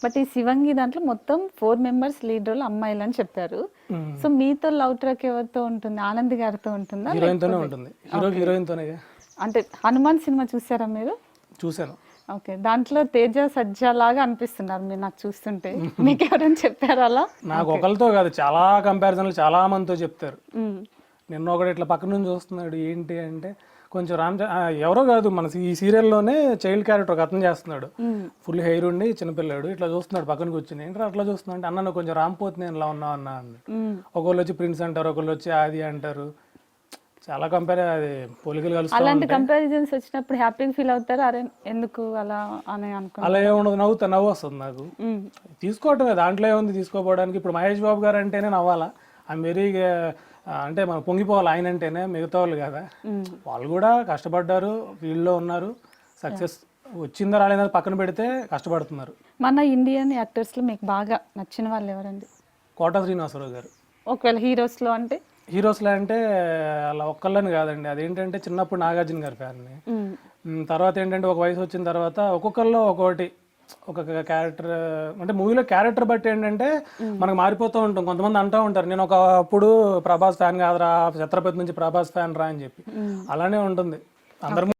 But ఈ శివంగి దాంట్లో మొత్తం 4 మెంబర్స్ లీడ్ రోల్ అమ్మాయిలు అని చెప్పారు. సో మీతో లవ్ ట్రాక్ ఎవరితో ఉంటుంది? ఆనంద్ గారితో ఉంటుందా? హీరోయిన్ తోనే ఉంటుంది. హీరోయిన్ తోనే. అంటే హనుమాన్ సినిమా చూసారా మీరు? చూసాను. ఓకే, దాంట్లో తేజ సజ్జా లాగా అనిపిస్తున్నారు మీరు నాకు చూస్తుంటే. మీకు ఎవరైనా చెప్పారు అలా? నాకు ఒకరితో కాదు, చాలా కంపారిజన్లు చాలా మందితో చెప్తారు. నిన్న ఒకటి ఇట్లా పక్క నుంచి చూస్తున్నాడు, ఏంటి అంటే కొంచెం ఎవరో కాదు, మన ఈ సీరియల్లోనే చైల్డ్ క్యారెక్టర్ ఒక అతను చేస్తున్నాడు, ఫుల్ హెయిర్ ఉండి చిన్నపిల్లాడు, ఇట్లా చూస్తున్నాడు పక్కన కూర్చుని. ఏంటో అట్లా చూస్తున్నా అంటే, అన్న కొంచెం రాంపోతుంది ఇలా ఉన్నావు అన్న అన్న. ఒకళ్ళు వచ్చి ప్రిన్స్ అంటారు, ఒకళ్ళు వచ్చి ఆది అంటారు. చాలా అది పోలికలు కలుస్తాయి. అలాంటి కంపారిజన్స్ వచ్చినప్పుడు హ్యాపీగా ఫీల్ అవుతారు? అరే ఎందుకు అలా అని అనుకో. అలా ఏముండదు, నవ్వు వస్తుంది నాకు. తీసుకోవటమే, దాంట్లో ఏముంది తీసుకోపోవడానికి. ఇప్పుడు మహేష్ బాబు గారు అంటేనే నవ్వాలా, ఆ మెరీ అంటే మనం పొంగిపోవాలి ఆయన అంటేనే, మిగతా వాళ్ళు కదా. వాళ్ళు కూడా కష్టపడ్డారు, ఫీల్డ్లో ఉన్నారు, సక్సెస్ వచ్చిందో రాలేదో పక్కన పెడితే కష్టపడుతున్నారు. మన ఇండియన్ యాక్టర్స్లో మీకు బాగా నచ్చిన వాళ్ళు ఎవరండి? కోట శ్రీనివాసరావు గారు. ఒకవేళ హీరోస్లో అంటే? హీరోస్లో అంటే అలా ఒక్కళ్ళని కాదండి, అదేంటంటే చిన్నప్పుడు నాగార్జున గారి ఫ్యాన్ని. తర్వాత ఏంటంటే ఒక వయసు వచ్చిన తర్వాత ఒక్కొక్కరిలో ఒక్కొక్కటి, ఒక్కొక్క క్యారెక్టర్, అంటే మూవీలో క్యారెక్టర్ బట్టి ఏంటంటే మనకు మారిపోతూ ఉంటాం. కొంతమంది అంటూ ఉంటారు, నేను ఒకప్పుడు ప్రభాస్ ఫ్యాన్ కాదురా, ఛత్రపతి నుంచి ప్రభాస్ ఫ్యాన్ రా అని చెప్పి. అలానే ఉంటుంది అందరు.